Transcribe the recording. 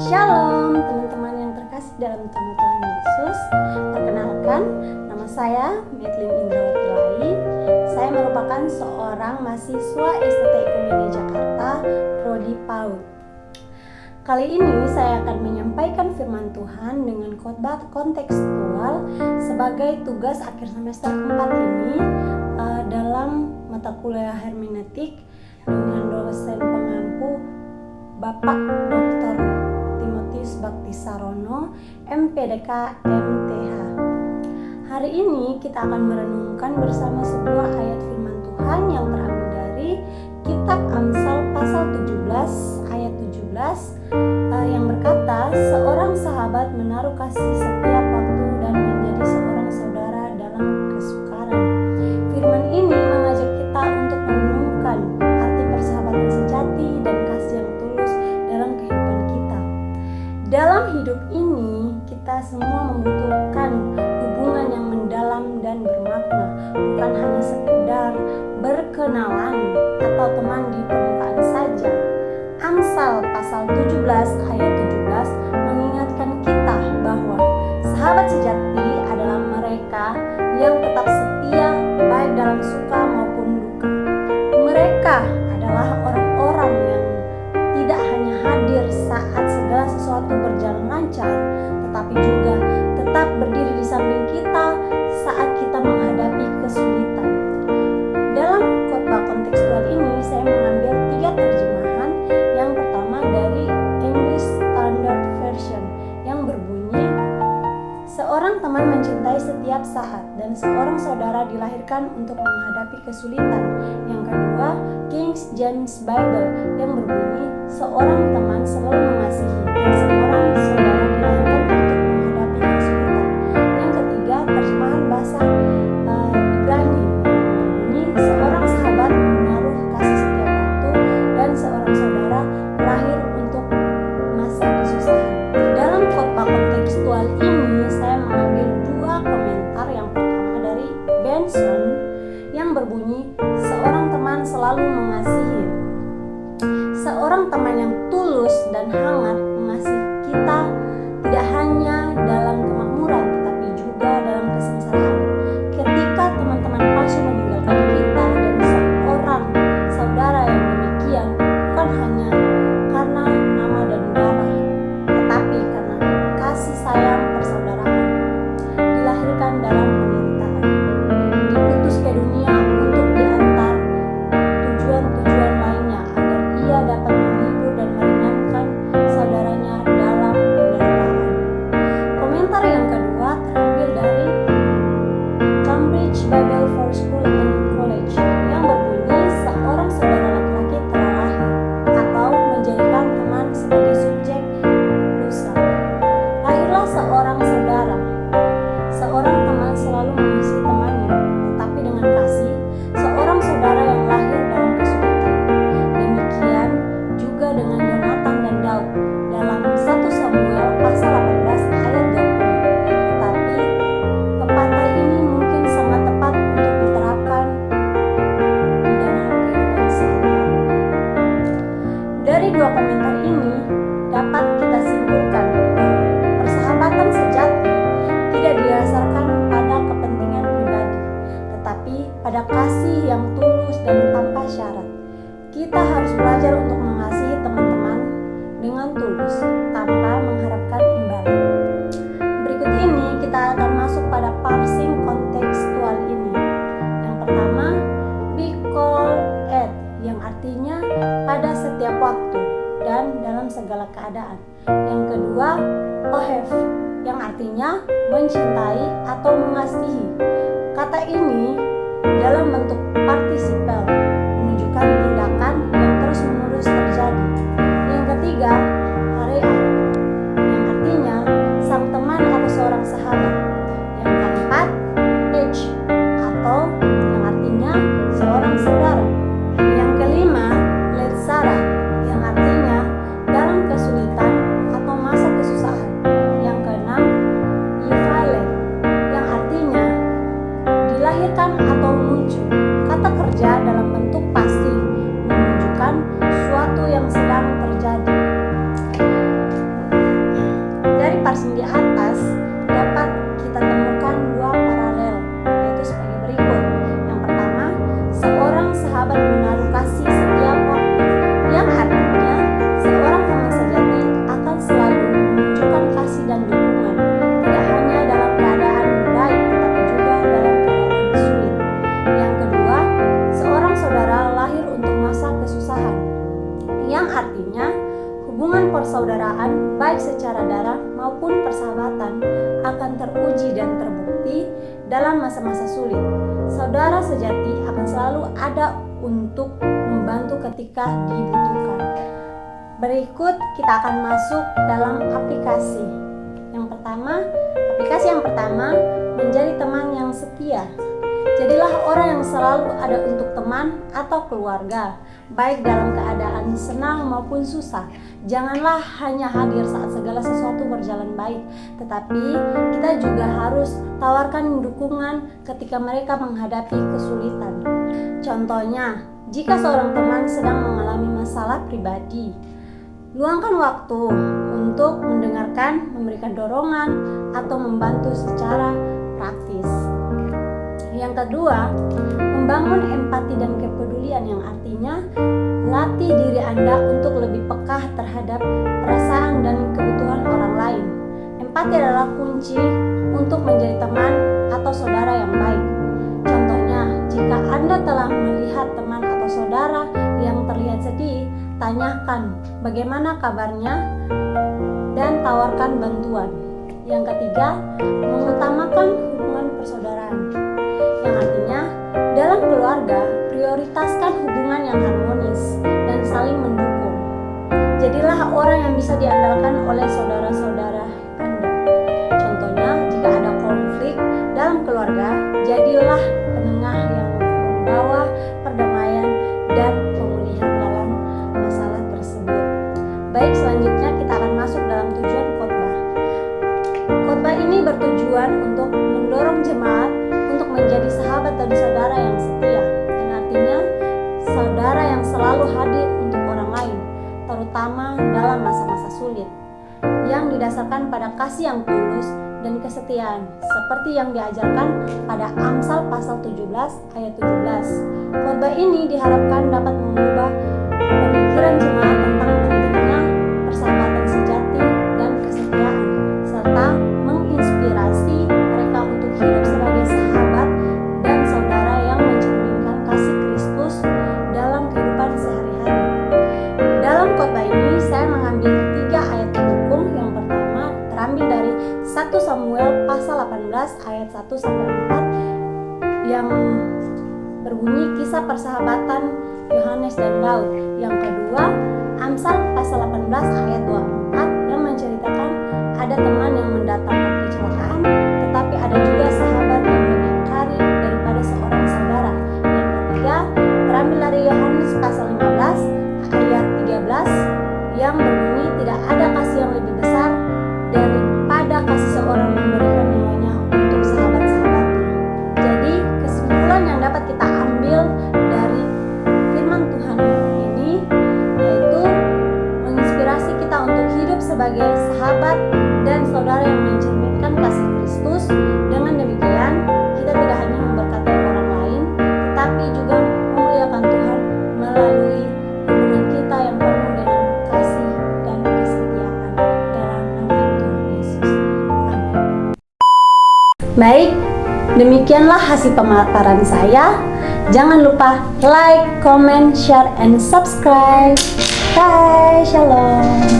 Shalom teman-teman yang terkasih dalam nama Tuhan Yesus. Perkenalkan, nama saya Medlin Indrawati Lai. Saya merupakan seorang mahasiswa STT Ekumene Jakarta, Prodi PAUD. Kali ini saya akan menyampaikan firman Tuhan dengan khotbah kontekstual sebagai tugas akhir semester 4 ini dalam mata kuliah hermeneutik dengan dosen pengampu Bapak Dr. Timotius Baktisarono, MPDK MTH. Hari ini kita akan merenungkan bersama sebuah ayat firman Tuhan yang terambil dari kitab Amsal pasal 17 ayat 17 yang berkata, seorang sahabat menaruh kasih setiap waktu dan menjadi seorang saudara dalam kesukaran. Firman ini mengajak kita untuk merenungkan arti persahabatan sejati dan kasih yang tulus dalam kehidupan kita. Dalam hidup ini kita semua membutuhkan hubungan yang mendalam dan bermakna, bukan hanya sekedar berkenalan atau teman di permukaan saja. Amsal pasal 17 ayat 17 mengingatkan kita bahwa sahabat sejati adalah mereka yang tetap setia baik dalam suka maupun duka. Mereka adalah orang-orang yang tidak hanya hadir saat segala sesuatu berjalan lancar, tetapi juga tetap berdiri di samping kita saat kita menghadapi kesulitan. Dalam khotbah kontekstual ini saya mengambil 3 terjemahan. Yang pertama dari English Standard Version yang berbunyi, seorang teman mencintai setiap saat dan seorang saudara dilahirkan untuk menghadapi kesulitan. Yang kedua, King James Bible yang berbunyi, seorang teman selalu mengasihi dan seorang saudara dilahirkan untuk menghadapi kesulitan. Yang ketiga, terjemahan bahasa Ibrani yang berbunyi, seorang sahabat menaruh kasih setiap waktu dan seorang saudara lahir untuk masa kesusahan. Dalam khotbah kontekstual ini saya mengambil 2 komentar. Yang pertama dari Benson yang berbunyi, seorang teman selalu mengasihi. Seorang teman yang tulus dan hangat mengasihi kita tidak hanya dalam kemakmuran tetapi juga dalam kesengsaraan. Ketika teman-teman palsu meninggalkan kita, dan seorang saudara yang demikian bukan hanya karena nama dan darah, tetapi karena kasih sayang persaudaraan, dilahirkan dalam penderitaan, diutus ke dunia untuk diantar tujuan-tujuan lainnya agar ia dapat menghibur dan meringankan saudaranya dalam penderitaan. Komentar yang kedua terambil dari Cambridge Bible for School and College yang berbunyi, seorang saudara laki-laki telah lahir atau menjadikan teman sebagai subjek dosa. Lahirlah seorang saudara. Seorang teman selalu mengasihi temannya, tetapi dengan kasih, seorang saudara yang lahir dalam kesulitan. Demikian juga dengan Yonatan dan Daud dalam 1 Samuel pasal 18 ayat 20. Tetapi pepatah ini mungkin sangat tepat untuk diterapkan di dalam kehidupan sehari-hari. Dari 2 komentar ini dapat kita simpulkan bahwa persahabatan sejati tidak didasarkan pada kepentingan pribadi, tetapi pada kasih yang tulus dan tanpa syarat. Kita harus belajar untuk mengasihi teman-teman dengan tulus, tanpa mengharapkan imbalan. Berikut ini kita akan masuk pada parsing kontekstual ini. Yang pertama, be called at, yang artinya pada setiap waktu dan dalam segala keadaan. Yang kedua, ohev, yang artinya mencintai atau mengasihi. Kata ini dalam bentuk partisipel menunjukkan tindakan yang terus-menerus terjadi. Yang ketiga, harea, yang artinya sang teman atau seorang sahabat. Yang keempat, age, atau yang artinya seorang saudara. Yang kelima, letsara, yang artinya dalam kesulitan atau masa kesusahan. Yang keenam, yivale, yang artinya dilahirkan atau muncul. Kata kerja dalam bentuk pasif menunjukkan suatu yang sedang terjadi. secara darah maupun persahabatan akan teruji dan terbukti dalam masa-masa sulit. Saudara sejati akan selalu ada untuk membantu ketika dibutuhkan. Berikut kita akan masuk dalam aplikasi. Aplikasi yang pertama, menjadi teman yang setia. Jadilah orang yang selalu ada untuk teman atau keluarga, baik dalam keadaan senang maupun susah. Janganlah hanya hadir saat segala sesuatu berjalan baik, tetapi kita juga harus tawarkan dukungan ketika mereka menghadapi kesulitan. Contohnya, jika seorang teman sedang mengalami masalah pribadi, luangkan waktu untuk mendengarkan, memberikan dorongan, atau membantu secara praktis. Yang kedua, membangun empati dan kepedulian, yang artinya latih diri Anda untuk lebih peka terhadap perasaan dan kebutuhan orang lain. Empati adalah kunci untuk menjadi teman atau saudara yang baik. Contohnya, jika Anda telah melihat teman atau saudara yang terlihat sedih, tanyakan bagaimana kabarnya dan tawarkan bantuan. Yang ketiga, mengutamakan hubungan persaudaraan, yang artinya dalam keluarga prioritaskan hubungan yang harmonis dan saling mendukung. Jadilah orang yang bisa diandalkan oleh saudara-saudara Anda. Contohnya, jika ada konflik dalam keluarga, jadilah penengah yang membawa perdamaian dan pemulihan dalam masalah tersebut. Baik, selanjutnya kita akan masuk dalam tujuan khotbah. Khotbah ini bertujuan untuk mendorong jemaat untuk menjadi sahabat dan saudara yang setia, dan artinya saudara yang selalu hadir untuk orang lain, terutama dalam masa-masa sulit, yang didasarkan pada kasih yang tulus dan kesetiaan, seperti yang diajarkan pada Amsal pasal 17 ayat 17. Khotbah ini diharapkan dapat mengubah pemikiran jemaat tentang pentingnya persahabatan sejati dan kesetiaan, serta menginspirasi mereka untuk hidup sebagai sahabat dan saudara yang mencerminkan kasih Kristus dalam kehidupan sehari-hari. Dalam khotbah ini saya mengambil 3 ayat pendukung. Yang pertama terambil dari 1 Samuel pasal 18 ayat 1 sampai 4 yang berbunyi kisah persahabatan Yohanes dan Daud. Yang kedua, Amsal pasal 18 ayat 24 yang menceritakan ada teman yang mendatangkan kecelakaan, tetapi ada juga sahabat yang lebih karib daripada seorang saudara. Yang ketiga, terambil dari Yohanes pasal 15 ayat 13 yang berbunyi tidak ada kasih yang lebih besar daripada kasih seorang memberikan nyawanya untuk sahabat-sahabatnya. Jadi kesimpulan yang dapat kita ambil dari firman Tuhan ini yaitu menginspirasi kita untuk hidup sebagai sahabat dan saudara yang mencerminkan kasih Kristus. Dengan demikian kita tidak hanya memberkati orang lain, tetapi juga memuliakan Tuhan melalui hubungan kita yang penuh dengan kasih dan kesetiaan dalam nama Tuhan Yesus. Amin. Baik, demikianlah hasil pemaparan saya. Jangan lupa like, comment, share, and subscribe. Bye, shalom.